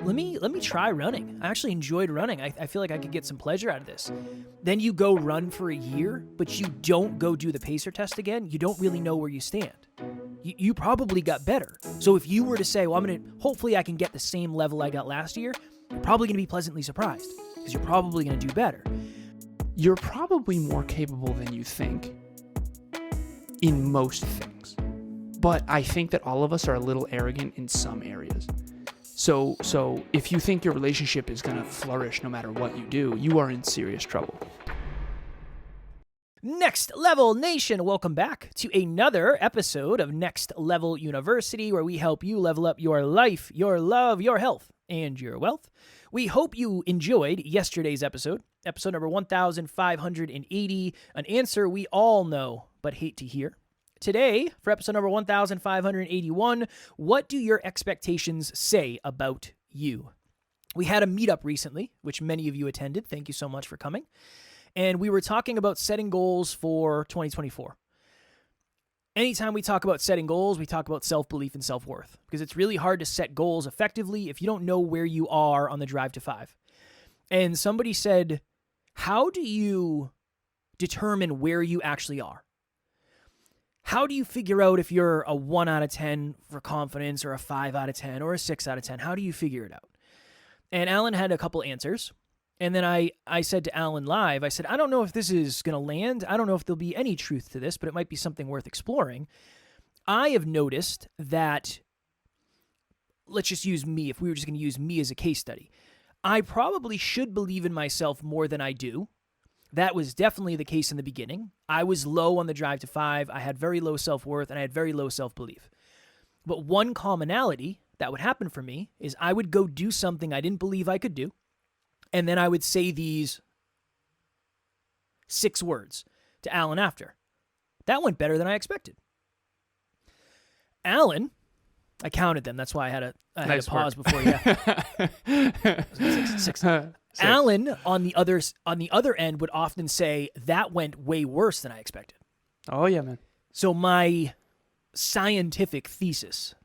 let me try running. I actually enjoyed running. I feel like I could get some pleasure out of this. Then you go run for a year, but you don't go do the pacer test again. You don't really know where you stand. You probably got better. So if you were to say, well, hopefully I can get the same level I got last year, you're probably going to be pleasantly surprised because you're probably going to do better. You're probably more capable than you think in most things. But I think that all of us are a little arrogant in some areas. So if you think your relationship is going to flourish no matter what you do, you are in serious trouble. Next Level Nation, welcome back to another episode of Next Level University, where we help you level up your life, your love, your health, and your wealth. We hope you enjoyed yesterday's episode number 1580, an answer we all know but hate to hear. Today, for episode number 1581, what do your expectations say about you? We had a meetup recently, which many of you attended. Thank you so much for coming. And we were talking about setting goals for 2024. Anytime we talk about setting goals, we talk about self-belief and self-worth, because it's really hard to set goals effectively if you don't know where you are on the drive to 5. And somebody said, how do you determine where you actually are? How do you figure out if you're a 1 out of 10 for confidence or a 5 out of 10 or a 6 out of 10? How do you figure it out? And Alan had a couple answers. And then I said to Alan live, I said, I don't know if this is going to land. I don't know if there'll be any truth to this, but it might be something worth exploring. I have noticed that, let's just use me, if we were just going to use me as a case study, I probably should believe in myself more than I do. That was definitely the case in the beginning. I was low on the drive to 5. I had very low self-worth, and I had very low self-belief. But one commonality that would happen for me is I would go do something I didn't believe I could do, and then I would say these 6 words to Alan after. That went better than I expected. Alan, I counted them. That's why I had a pause before. Yeah, 6. Alan on the other end would often say that went way worse than I expected. Oh yeah, man. So my scientific thesis,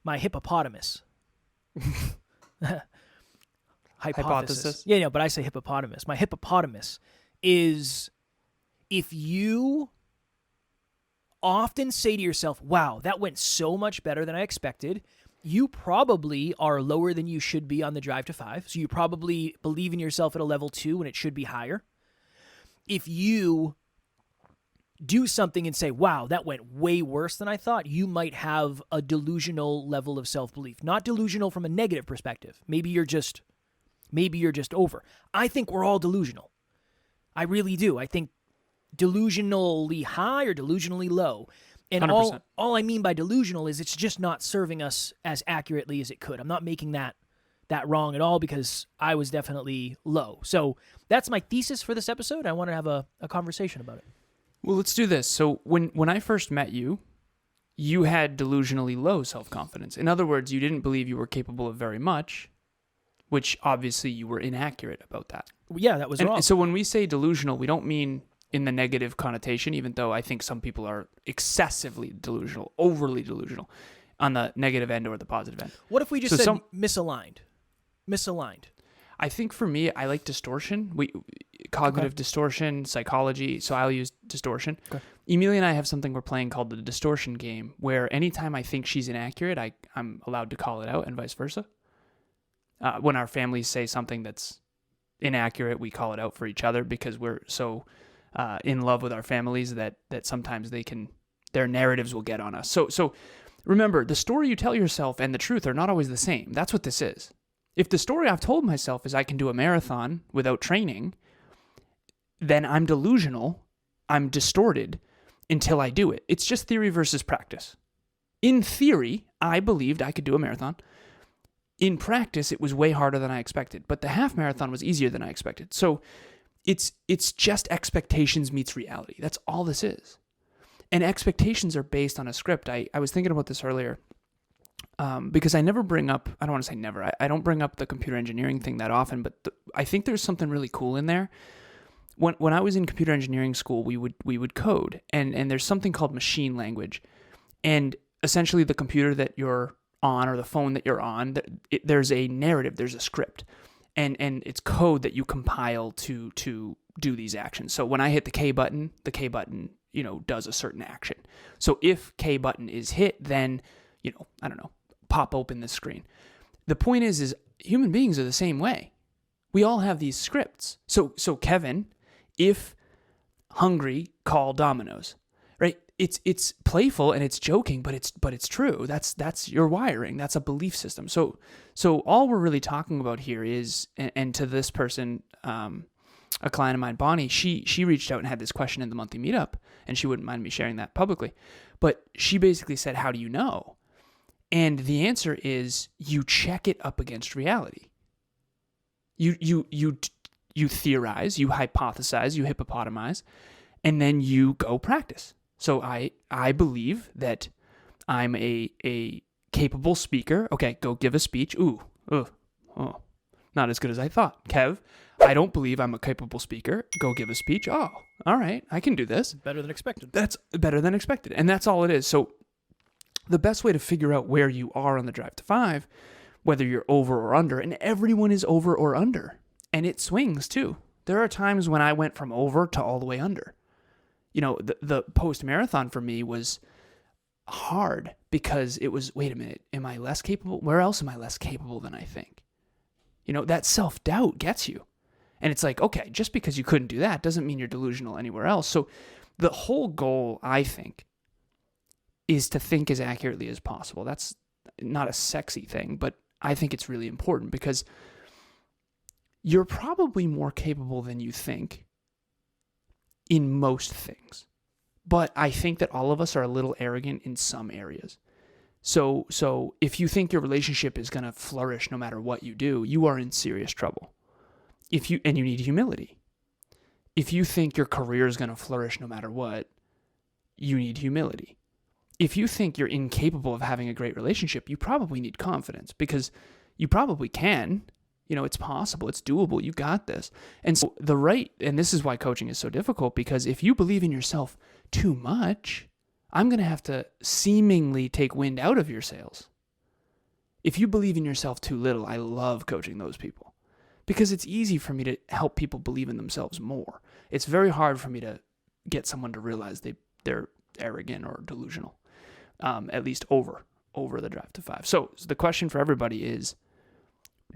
my hippopotamus. Hypothesis. Yeah, no, but I say hippopotamus. My hippopotamus is if you often say to yourself, wow, that went so much better than I expected, you probably are lower than you should be on the drive to 5. So you probably believe in yourself at a level 2 when it should be higher. If you do something and say, wow, that went way worse than I thought, you might have a delusional level of self-belief. Not delusional from a negative perspective. Maybe you're just over. I think we're all delusional. I really do. I think delusionally high or delusionally low. And 100%. all I mean by delusional is it's just not serving us as accurately as it could. I'm not making that wrong at all because I was definitely low. So that's my thesis for this episode. I want to have a conversation about it. Well, let's do this. So when I first met you, you had delusionally low self-confidence. In other words, you didn't believe you were capable of very much, which obviously you were inaccurate about that. Yeah, that was wrong. So when we say delusional, we don't mean in the negative connotation, even though I think some people are excessively delusional, overly delusional on the negative end or the positive end. What if we just said misaligned? Misaligned. I think for me, I like distortion. Cognitive distortion, psychology, so I'll use distortion. Okay. Emilia and I have something we're playing called the distortion game, where anytime I think she's inaccurate, I'm allowed to call it out and vice versa. When our families say something that's inaccurate, we call it out for each other because we're so in love with our families that sometimes their narratives will get on us. So remember, the story you tell yourself and the truth are not always the same. That's what this is. If the story I've told myself is I can do a marathon without training, then I'm delusional, I'm distorted until I do it. It's just theory versus practice. In theory, I believed I could do a marathon. In practice, it was way harder than I expected, but the half marathon was easier than I expected. So it's just expectations meets reality. That's all this is. And expectations are based on a script. I was thinking about this earlier because I never bring up, I don't want to say never, I don't bring up the computer engineering thing that often, but I think there's something really cool in there. When I was in computer engineering school, we would code, and there's something called machine language. And essentially the computer that you're on or the phone that you're on, there's a narrative, there's a script, and it's code that you compile to do these actions. So when I hit the K button, does a certain action. So if K button is hit, then, I don't know, pop open this screen. The point is human beings are the same way. We all have these scripts. So Kevin, if hungry, call Domino's, right? It's playful and it's joking, but it's true. That's your wiring. That's a belief system. So all we're really talking about here is, and to this person, a client of mine, Bonnie, she reached out and had this question in the monthly meetup, and she wouldn't mind me sharing that publicly. But she basically said, how do you know? And the answer is you check it up against reality. You theorize, you hypothesize, you hippopotamize, and then you go practice. So I believe that I'm a capable speaker. Okay, go give a speech. Not as good as I thought. Kev, I don't believe I'm a capable speaker. Go give a speech. Oh, all right, I can do this. Better than expected. That's better than expected. And that's all it is. So the best way to figure out where you are on the drive to 5, whether you're over or under, and everyone is over or under, and it swings too. There are times when I went from over to all the way under. The post-marathon for me was hard because it was, wait a minute, am I less capable? Where else am I less capable than I think? That self-doubt gets you. And it's like, okay, just because you couldn't do that doesn't mean you're delusional anywhere else. So the whole goal, I think, is to think as accurately as possible. That's not a sexy thing, but I think it's really important because you're probably more capable than you think in most things. But I think that all of us are a little arrogant in some areas. So if you think your relationship is going to flourish no matter what you do, you are in serious trouble. And you need humility. If you think your career is going to flourish no matter what, you need humility. If you think you're incapable of having a great relationship, you probably need confidence because you probably can. It's possible, it's doable, you got this. And so and this is why coaching is so difficult, because if you believe in yourself too much, I'm going to have to seemingly take wind out of your sails. If you believe in yourself too little, I love coaching those people because it's easy for me to help people believe in themselves more. It's very hard for me to get someone to realize they're arrogant or delusional, at least over the drive to 5. So the question for everybody is,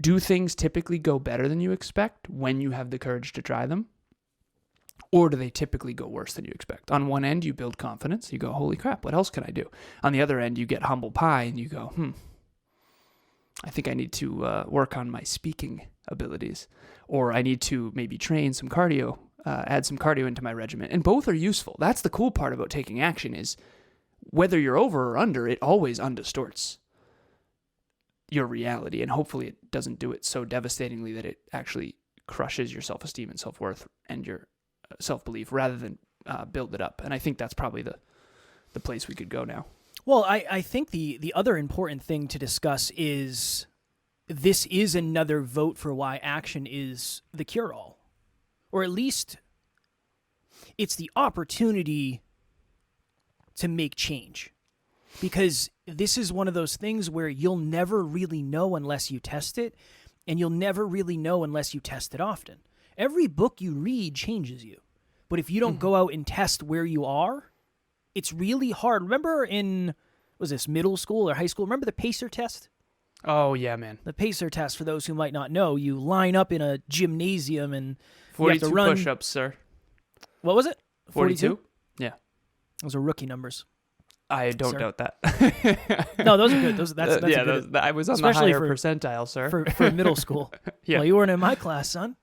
do things typically go better than you expect when you have the courage to try them? Or do they typically go worse than you expect? On one end, you build confidence. You go, holy crap, what else can I do? On the other end, you get humble pie and you go, I think I need to work on my speaking abilities. Or I need to maybe train some cardio, add some cardio into my regimen. And both are useful. That's the cool part about taking action is whether you're over or under, it always undistorts your reality. And hopefully it doesn't do it so devastatingly that it actually crushes your self-esteem and self-worth and your self-belief rather than build it up. And I think that's probably the place we could go now. Well, I think the other important thing to discuss is this is another vote for why action is the cure-all. Or at least it's the opportunity to make change. Because this is one of those things where you'll never really know unless you test it, and you'll never really know unless you test it often. Every book you read changes you. But if you don't go out and test where you are, it's really hard. Remember was this middle school or high school? Remember the PACER test? Oh, yeah, man. The PACER test, for those who might not know, you line up in a gymnasium and 42 you have to run. push-ups, sir. What was it? 42? Yeah. Those are rookie numbers. I don't doubt that. No, those are good. That's yeah, good. I was on the higher percentile, sir. For middle school. Yeah. Well, you weren't in my class, son.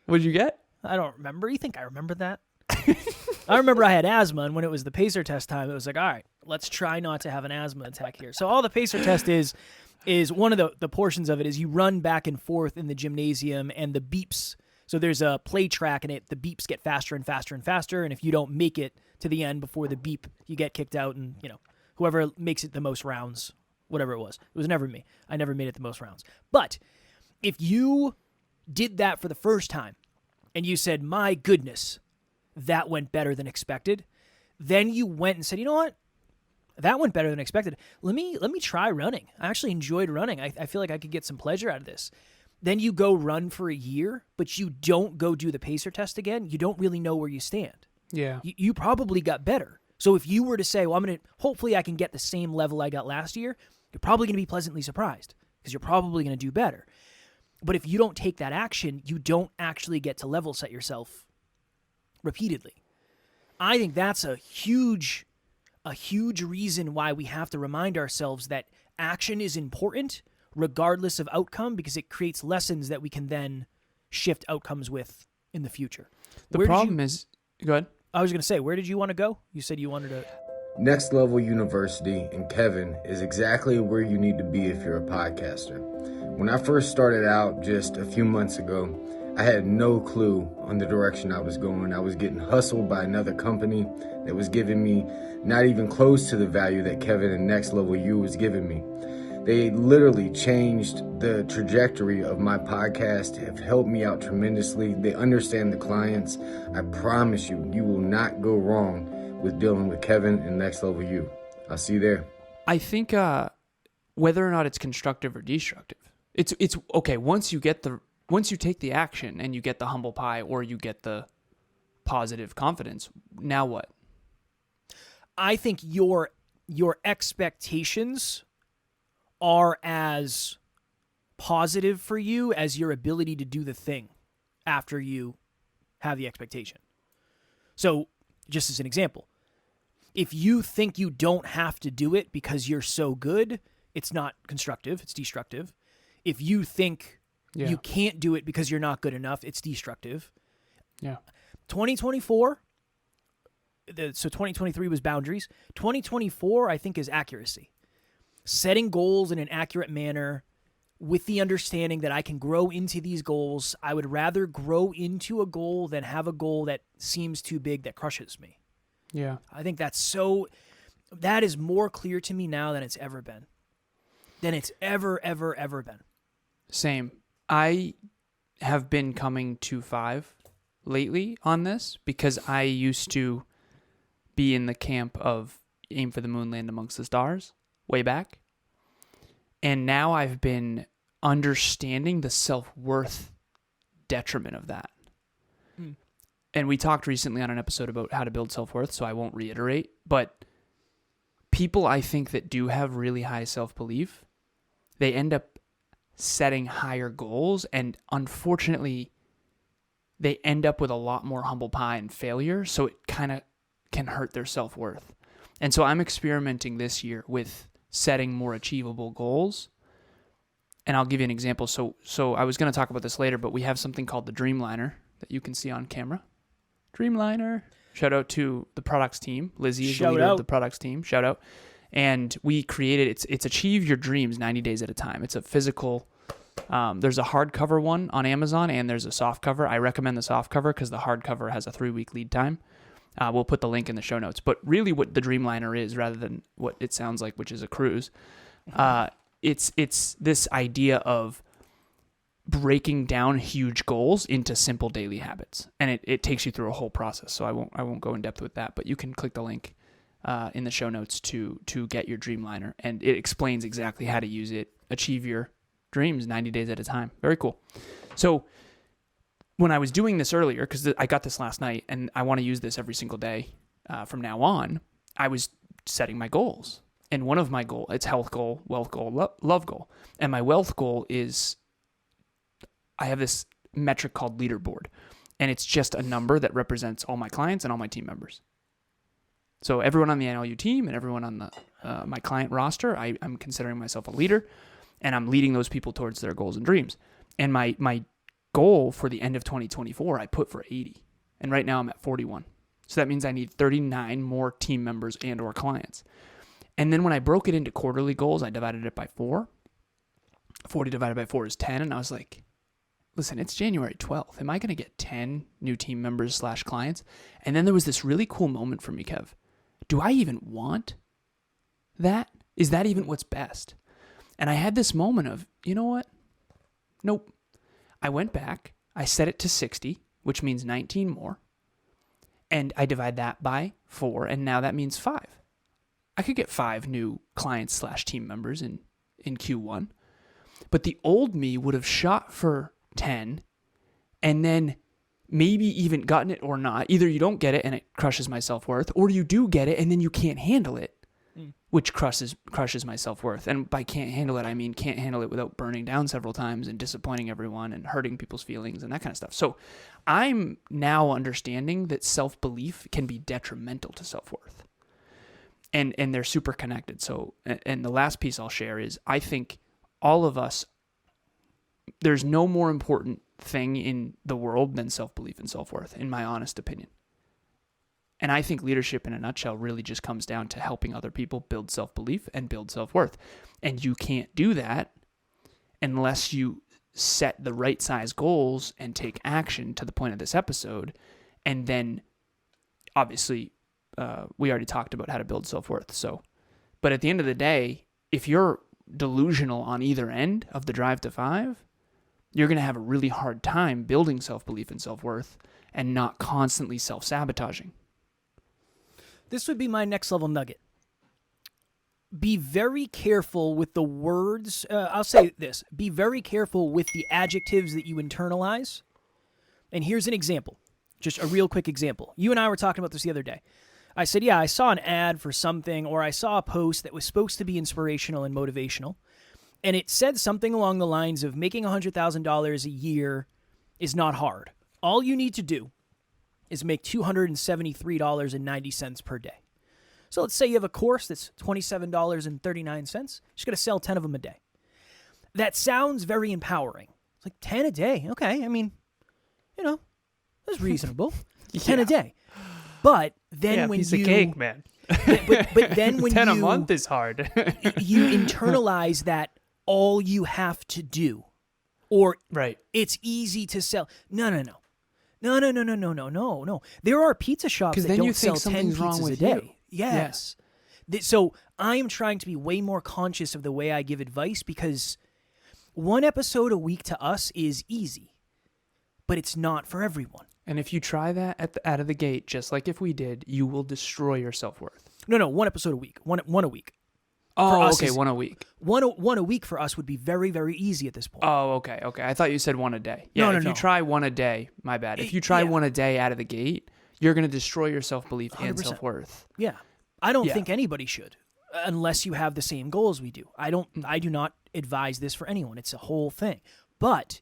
What'd you get? I don't remember. You think I remember that? I remember I had asthma, and when it was the PACER test time, it was like, all right, let's try not to have an asthma attack here. So all the PACER test is one of the portions of it is you run back and forth in the gymnasium, and the beeps. So there's a play track, and the beeps get faster and faster and faster, and if you don't make it to the end before the beep, you get kicked out, and whoever makes it the most rounds, whatever it was never me. I never made it the most rounds. But if you did that for the first time, and you said, my goodness, that went better than expected, then you went and said, you know what? That went better than expected. Let me try running. I actually enjoyed running. I feel like I could get some pleasure out of this. Then you go run for a year, but you don't go do the pacer test again. You don't really know where you stand. Yeah. You probably got better. So if you were to say, well, hopefully I can get the same level I got last year, you're probably going to be pleasantly surprised because you're probably going to do better. But if you don't take that action, you don't actually get to level set yourself repeatedly. I think that's a huge reason why we have to remind ourselves that action is important regardless of outcome, because it creates lessons that we can then shift outcomes with in the future. The problem is, go ahead. I was going to say, where did you want to go? You said you wanted to... Next Level University and Kevin is exactly where you need to be if you're a podcaster. When I first started out just a few months ago, I had no clue on the direction I was going. I was getting hustled by another company that was giving me not even close to the value that Kevin and Next Level U was giving me. They literally changed the trajectory of my podcast, have helped me out tremendously. They understand the clients. I promise you, you will not go wrong with dealing with Kevin and Next Level U. I'll see you there. I think whether or not it's constructive or destructive, it's okay. Once you take the action and you get the humble pie or you get the positive confidence, now what? I think your expectations are as positive for you as your ability to do the thing after you have the expectation. So, just as an example, if you think you don't have to do it because you're so good, it's not constructive, it's destructive. If you think you can't do it because you're not good enough, it's destructive. Yeah. 2024, so 2023 was boundaries. 2024, I think, is accuracy. Setting goals in an accurate manner with the understanding that I can grow into these goals. I would rather grow into a goal than have a goal that seems too big that crushes me. Yeah. I think that is more clear to me now than it's ever been. Than it's ever been. Same. I have been coming to 5 lately on this because I used to be in the camp of aim for the moon, land amongst the stars way back. And now I've been understanding the self-worth detriment of that. And we talked recently on an episode about how to build self-worth, so I won't reiterate. But people, I think, that do have really high self-belief, they end up setting higher goals, and unfortunately, they end up with a lot more humble pie and failure, so it kind of can hurt their self-worth. And so I'm experimenting this year with setting more achievable goals. And I'll give you an example. So I was going to talk about this later, but we have something called the Dreamliner that you can see on camera. Dreamliner. Shout out to the products team. Lizzie is the leader of the products team. Shout out. And we created, it's Achieve Your Dreams 90 Days at a Time. It's a physical, there's a hardcover one on Amazon and there's a soft cover. I recommend the soft cover because the hardcover has a 3-week lead time. We'll put the link in the show notes. But really what the Dreamliner is, rather than what it sounds like, which is a cruise, it's this idea of breaking down huge goals into simple daily habits. And it takes you through a whole process. So I won't go in depth with that, but you can click the link in the show notes to get your Dreamliner. And it explains exactly how to use it. Achieve your dreams 90 days at a time. Very cool. So when I was doing this earlier, because I got this last night and I want to use this every single day from now on, I was setting my goals. And one of my goals, it's health goal, wealth goal, love goal. And my wealth goal is, I have this metric called leaderboard. And it's just a number that represents all my clients and all my team members. So everyone on the NLU team and everyone on the my client roster, I'm considering myself a leader. And I'm leading those people towards their goals and dreams. And my goal for the end of 2024, I put for 80. And right now I'm at 41. So that means I need 39 more team members and or clients. And then when I broke it into quarterly goals, I divided it by 4. 40 divided by 4 is 10. And I was like, listen, it's January 12th. Am I going to get 10 new team members / clients? And then there was this really cool moment for me, Kev. Do I even want that? Is that even what's best? And I had this moment of, you know what? Nope. I went back, I set it to 60, which means 19 more, and I divide that by 4, and now that means 5. I could get 5 new clients / team members in Q1. But the old me would have shot for 10 and then maybe even gotten it or not. Either you don't get it and it crushes my self-worth, or you do get it and then you can't handle it, which crushes my self-worth. And by can't handle it, I mean can't handle it without burning down several times and disappointing everyone and hurting people's feelings and that kind of stuff. So I'm now understanding that self-belief can be detrimental to self-worth. And they're super connected. So, and the last piece I'll share is I think all of us, there's no more important thing in the world than self-belief and self-worth, in my honest opinion. And I think leadership in a nutshell really just comes down to helping other people build self-belief and build self-worth. And you can't do that unless you set the right size goals and take action, to the point of this episode. And then obviously we already talked about how to build self-worth. So, but at the end of the day, if you're delusional on either end of the drive to 5, you're going to have a really hard time building self-belief and self-worth and not constantly self-sabotaging. This would be my next level nugget. Be very careful with the words. I'll say this. Be very careful with the adjectives that you internalize. And here's an example. Just a real quick example. You and I were talking about this the other day. I said, yeah, I saw an ad for something, or I saw a post that was supposed to be inspirational and motivational. And it said something along the lines of making $100,000 a year is not hard. All you need to do is make $273.90 per day. So let's say you have a course that's $27.39. Just got to sell 10 of them a day. That sounds very empowering. It's like 10 a day. Okay, I mean, that's reasonable. 10 a day. But then when piece of cake, man. But then when 10 a month is hard. You internalize that all you have to do, or right, it's easy to sell. No. There are pizza shops that don't sell 10 pizzas a day. Yes. Yeah. So I am trying to be way more conscious of the way I give advice, because one episode a week to us is easy, but it's not for everyone. And if you try that out of the gate, just like if we did, you will destroy your self-worth. No, one episode a week. One a week. Oh, okay, one a week. One a week for us would be very, very easy at this point. Oh, okay. I thought you said one a day. Yeah, if you try one a day, my bad. If you try one a day out of the gate, you're going to destroy your self-belief 100%. And self-worth. Yeah. I don't think anybody should, unless you have the same goals we do. I do not advise this for anyone. It's a whole thing. But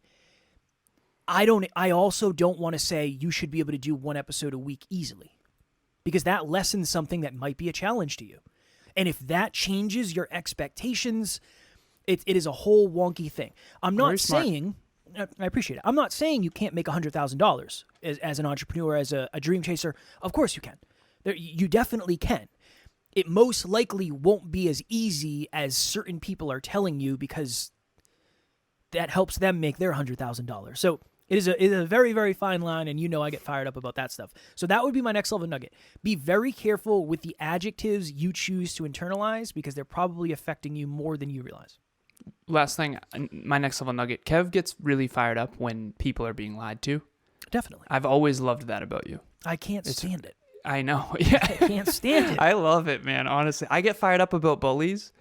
I also don't want to say you should be able to do one episode a week easily, because that lessens something that might be a challenge to you. And if that changes your expectations, it is a whole wonky thing. I'm not saying, I appreciate it. I'm not saying you can't make $100,000 as an entrepreneur, as a dream chaser. Of course you can. You definitely can. It most likely won't be as easy as certain people are telling you, because that helps them make their $100,000. So it is a very, very fine line, and I get fired up about that stuff. So that would be my next level nugget. Be very careful with the adjectives you choose to internalize, because they're probably affecting you more than you realize. Last thing, my next level nugget. Kev gets really fired up when people are being lied to. Definitely. I've always loved that about you. I can't stand it. I know. Yeah. I can't stand it. I love it, man. Honestly, I get fired up about bullies.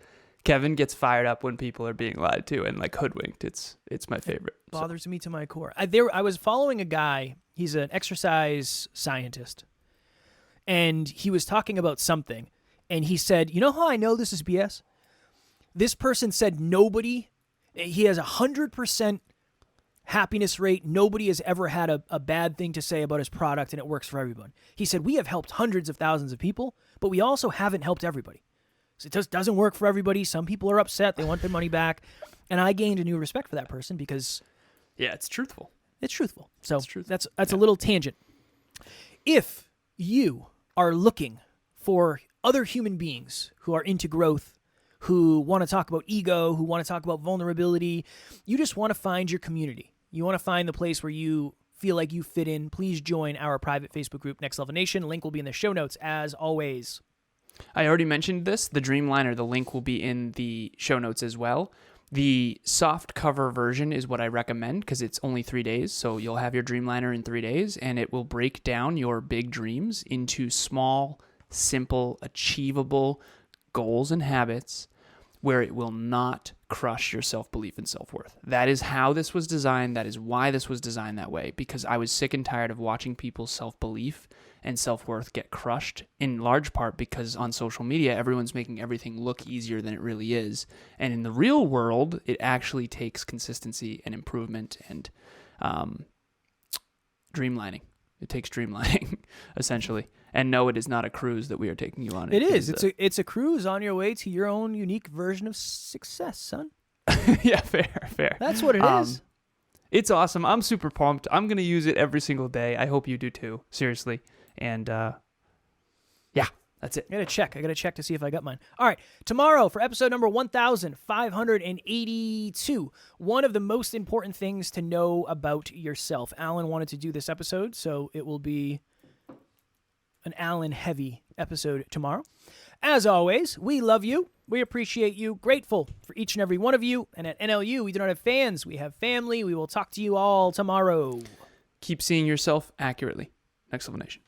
Kevin gets fired up when people are being lied to and hoodwinked. It's my favorite. It bothers me to my core. I was following a guy. He's an exercise scientist, and he was talking about something, and he said, "You know how I know this is BS? This person said he has 100% happiness rate. Nobody has ever had a bad thing to say about his product, and it works for everyone." He said, "We have helped hundreds of thousands of people, but we also haven't helped everybody. So it just doesn't work for everybody. Some people are upset. They want their money back." And I gained a new respect for that person, because it's truthful. It's truthful. So that's a little tangent. If you are looking for other human beings who are into growth, who want to talk about ego, who want to talk about vulnerability, you just want to find your community. You want to find the place where you feel like you fit in, please join our private Facebook group, Next Level Nation. Link will be in the show notes, as always. I already mentioned this, the Dreamliner. The link will be in the show notes as well. The soft cover version is what I recommend, because it's only 3 days. So you'll have your Dreamliner in 3 days, and it will break down your big dreams into small, simple, achievable goals and habits where it will not crush your self-belief and self-worth. That is how this was designed. That is why this was designed that way, because I was sick and tired of watching people's self-belief and self-worth get crushed, in large part because on social media, everyone's making everything look easier than it really is. And in the real world, it actually takes consistency and improvement and dreamlining. It takes dreamlining, essentially. And no, it is not a cruise that we are taking you on. It is. It's a cruise on your way to your own unique version of success, son. Yeah, fair. That's what it is. It's awesome. I'm super pumped. I'm going to use it every single day. I hope you do too, seriously. And yeah, that's it. I got to check to see if I got mine. All right. Tomorrow for episode number 1582, one of the most important things to know about yourself. Alan wanted to do this episode, so it will be an Alan-heavy episode tomorrow. As always, we love you. We appreciate you. Grateful for each and every one of you. And at NLU, we do not have fans. We have family. We will talk to you all tomorrow. Keep seeing yourself accurately. Next Level Nation.